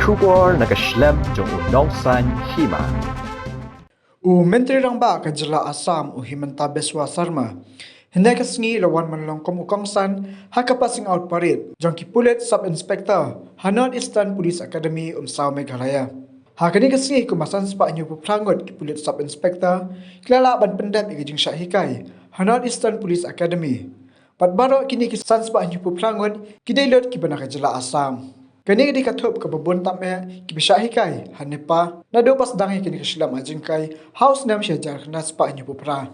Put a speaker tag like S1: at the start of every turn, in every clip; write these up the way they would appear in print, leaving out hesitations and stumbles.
S1: Shubor nakaslem jong unongsan Hima.
S2: Menteri Rangba ke Jela Assam Himanta Beswa Sarma hendak kesengi lawan menlongkom ukongsan hak passing out parit jongki Pulit Sub Inspector Hanot Eastern Police Academy Sao Meghalaya. Hak ini kesengi kemasan sepak nyupu pelangut ki Pulit Sub Inspector kelala ban Pyndep ke Jingshah Hikai Hanot Eastern Police Academy. Pat barok kini kisan sepak nyupu pelangut kidailut ki benak Jela Assam. Kini di Thup ke babon tamme ki Shah Hikai Nepa na do pas dangi kini keslam Jingkai house nam syajar kena sepak nyu pupra.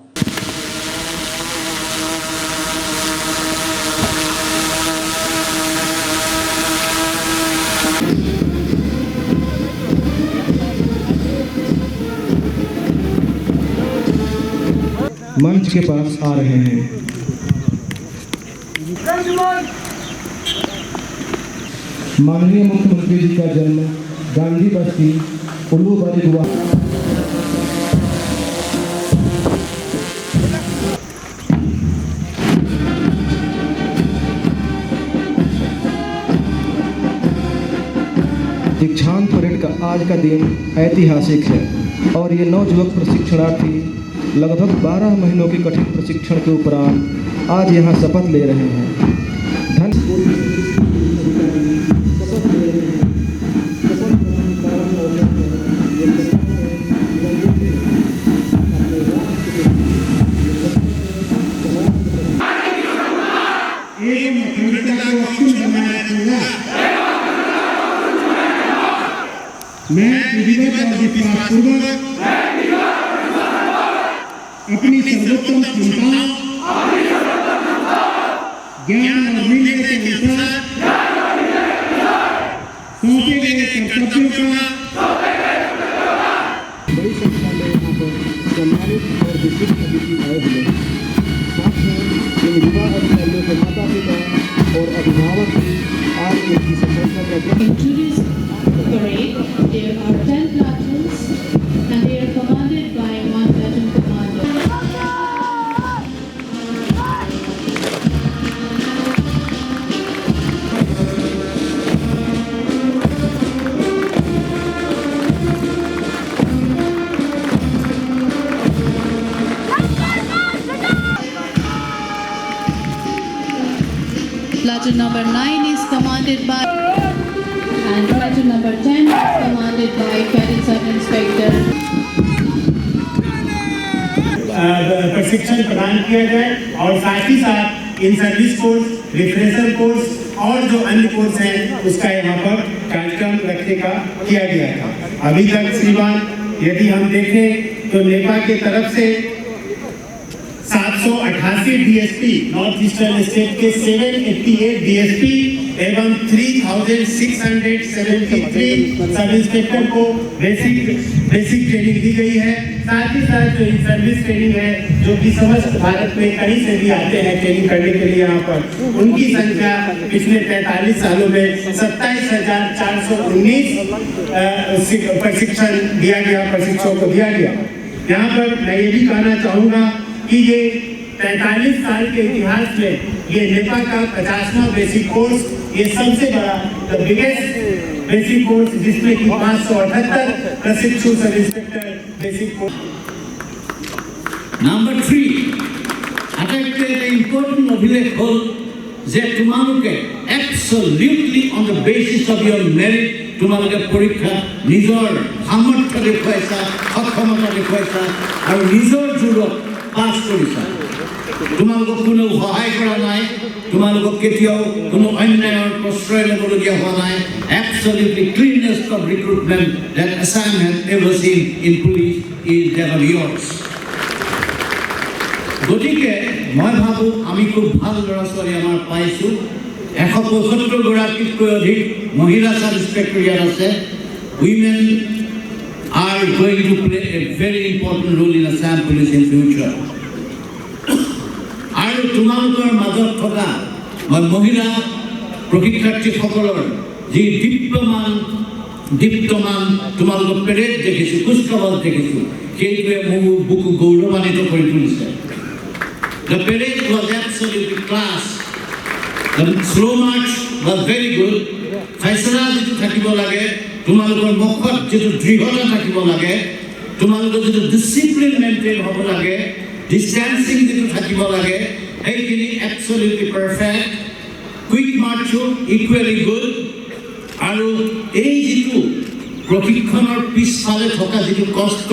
S3: मंच के पास आ रहे हैं। माननीय मुख्यमंत्री जी का जन्म गांधी बस्ती उल्लूबारी हुआ। दीक्षांत parade का आज का दिन ऐतिहासिक है और ये नवयुवक प्रशिक्षणार्थी लगभग 12 महीनों के कठिन प्रशिक्षण के उपरांत आज यहाँ शपथ ले रहे हैं। मैं विधिवत और विश्वासपूर्वक अपनी सर्वोत्तम क्षमता ज्ञान और मूल्य के अनुसार सौंपे गए कर्तव्यों का बड़ी संख्या में यहाँ पर सम्मानित और विशिष्ट अतिथि आए हुए हैं। साथ में इन युवा अधिकारियों के माता पिता और अभिभावक भी आज उनकी सफलता का
S4: parade. There are 10 platoons and they are commanded by one platoon commander. Platoon number 9 is commanded by and platoon number 10 is commanded by Cadet Sub Inspector.
S5: प्रशिक्षण प्रदान किया जाए और साथ ही साथ in service course, refresher course और जो अन्य कोर्स हैं उसका यहाँ पर कार्यक्रम रखने का किया गया था। अभी तक श्रीमान यदि हम देखें तो नेपा के तरफ से 788 डीएसपी नॉर्थ ईस्टर्न स्टेट के 788 डीएसपी एवं 3673 सब इंस्पेक्टर को बेसिक ट्रेनिंग दी गई है। साथ ही साथ जो सर्विस ट्रेनिंग है जो कि समस्त भारत में कहीं से भी आते हैं ट्रेनिंग करने के लिए यहाँ पर, उनकी संख्या पिछले 43 सालों में 27,419 प्रशिक्षण दिया गया, प्रशिक्षकों को दिया गया। यहाँ पर मैं ये भी कहना चाहूँगा कि ये 43 साल के इतिहास में ये नेपा का 50वां बेसिक कोर्स, ये सबसे बड़ा द बिगेस्ट बेसिक कोर्स जिसमें कि 578 प्रशिक्षु sub inspector basic course.
S6: Number 3, আটাইতকৈ এটা ইম্পৰ্টেণ্ট অভিলেখ হ'ল যে তোমালোকে absolutely on the basis of your merit তোমালোকে পৰীক্ষা নিজৰ সামৰ্থ্য দেখুৱাইছা, সক্ষমতা দেখুৱাইছা আৰু নিজৰ জোৰত পাছ কৰিছা। তোমালোকক কোনো সহায় কৰা নাই, তোমালোকক কেতিয়াও কোনো অন্যায়ৰ প্ৰশ্ৰয় ল'বলগীয়া হোৱা নাই। Absolutely cleanest of recruitment that Assam has ever seen in police is ever yours. গতিকে মই ভাবোঁ আমি খুব ভাল ল'ৰা ছোৱালী আমাৰ পাইছোঁ। 175 গৰাকীতকৈ অধিক মহিলা সাব ইন্সপেক্টৰ ইয়াত আছে। Women are going to play a very important role in Assam police in future. আৰু তোমালোকৰ মাজত থকা মহিলা প্ৰশিক্ষাৰ্থীসকলৰ যি দীপ্তমান তোমালোকৰ পেৰেড দেখিছোঁ, কুচকাৱাজ দেখিছোঁ, সেইটোৱে মোৰ বুকু গৌৰৱান্বিত কৰি তুলিছে। The parade was absolutely class. The slow march was very good. Faisala jitu thakibo lage তোমালোকৰ মুখত যিটো দৃঢ়তা থাকিব লাগে, তোমালোকৰ যিটো ডিচিপ্লিন মেইনটেইন হ'ব লাগে, ডিষ্টেন্সিং যিটো থাকিব লাগে, সেইখিনি এবছলিউটলি পাৰফেক্ট। কুইক মাৰ্চো ইকুৱেলি গুড। আৰু এই যিটো প্ৰশিক্ষণৰ পিছফালে থকা যিটো কষ্ট,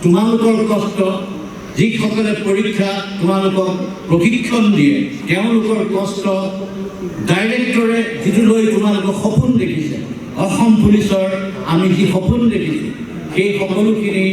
S6: তোমালোকৰ কষ্ট, যিসকলে পৰীক্ষা তোমালোকক প্ৰশিক্ষণ দিয়ে তেওঁলোকৰ কষ্ট, ডাইৰেক্টৰে যিটো লৈ তোমালোকক সপোন দেখিছে, অসম পুলিচৰ আমি যি সপোন দেখিছোঁ সেই সকলোখিনি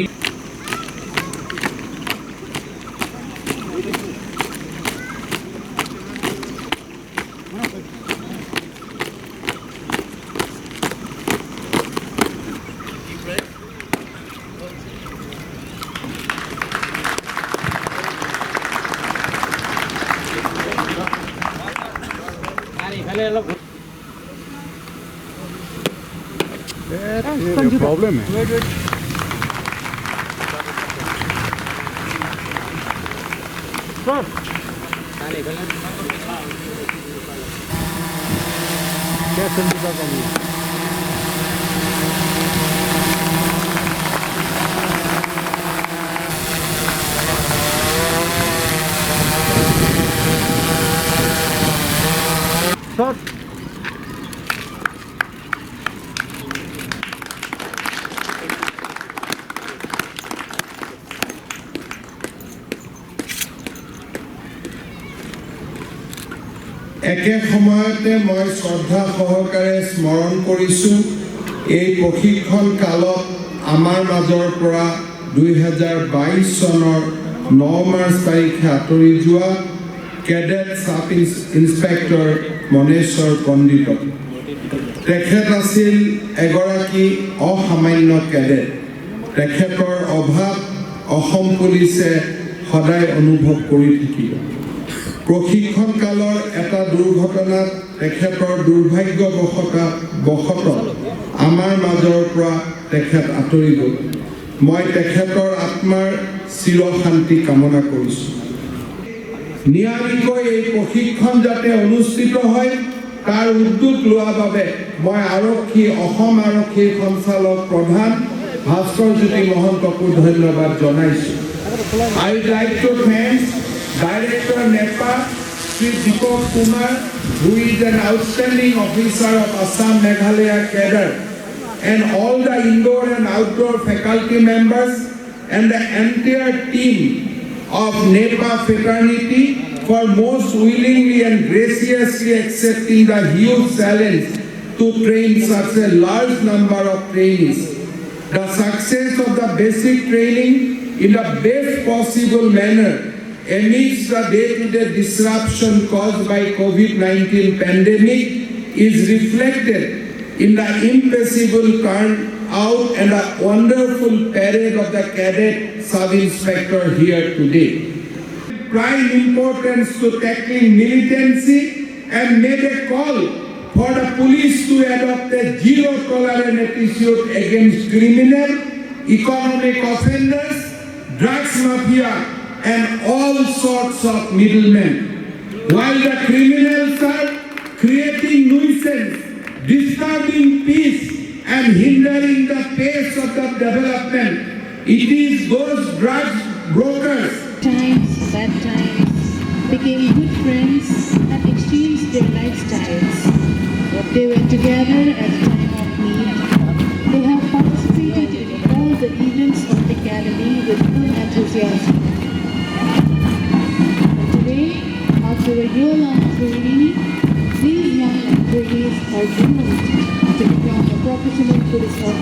S7: प्रॉब्लम है। क्या संदीपा का सर
S8: একে সময়তে মই শ্ৰদ্ধা সহকাৰে স্মৰণ কৰিছোঁ এই প্ৰশিক্ষণ কালত আমাৰ মাজৰ পৰা 2022 চনৰ 9 মাৰ্চ তাৰিখে আঁতৰি যোৱা কেডেট সাব ইন্সপেক্টৰ মনেশ্বৰ পণ্ডিতক। তেখেত আছিল এগৰাকী অসামান্য কেডেট। তেখেতৰ অভাৱ অসম পুলিচে সদায় অনুভৱ কৰি থাকিব। প্ৰশিক্ষণ কালৰ এটা দুৰ্ঘটনাত তেখেতৰ দুৰ্ভাগ্যবশতঃ আমাৰ মাজৰ পৰা তেখেত আঁতৰি গ'ল। মই তেখেতৰ আত্মাৰ চিৰশান্তি কামনা কৰিছোঁ। নিয়াৰিকৈ এই প্ৰশিক্ষণ যাতে অনুষ্ঠিত হয় তাৰ উদ্যোগ লোৱাৰ বাবে মই অসম আৰক্ষী সঞ্চালক প্ৰধান ভাস্কৰজ্যোতি মহন্তকো ধন্যবাদ জনাইছোঁ। I would like to thank Director Nepa, Sri Deepak Kumar, who is an outstanding officer of Assam Meghalaya cadre, and all the indoor and outdoor faculty members and the entire team of Nepa fraternity for most willingly and graciously accepting the huge challenge to train such a large number of trainees. The success of the basic training in the best possible manner amidst the day-to-day disruption caused by COVID-19 pandemic is reflected in the impossible turnout and the wonderful parade of the cadet sub-inspector here today. Prime importance to tackling militancy and made a call for the police to adopt a zero tolerance attitude against criminal, economic offenders, drugs mafia, and all sorts of middlemen. While the criminals are creating nuisance, disturbing peace, and hindering the pace of the development, it is those drug brokers.
S4: Bad times, became good friends and exchanged their lifestyles. They were together at the time of need. They have participated in all the events of the academy with full enthusiasm. Today, after a year-long training, these young employees are doomed to become a professional police officer.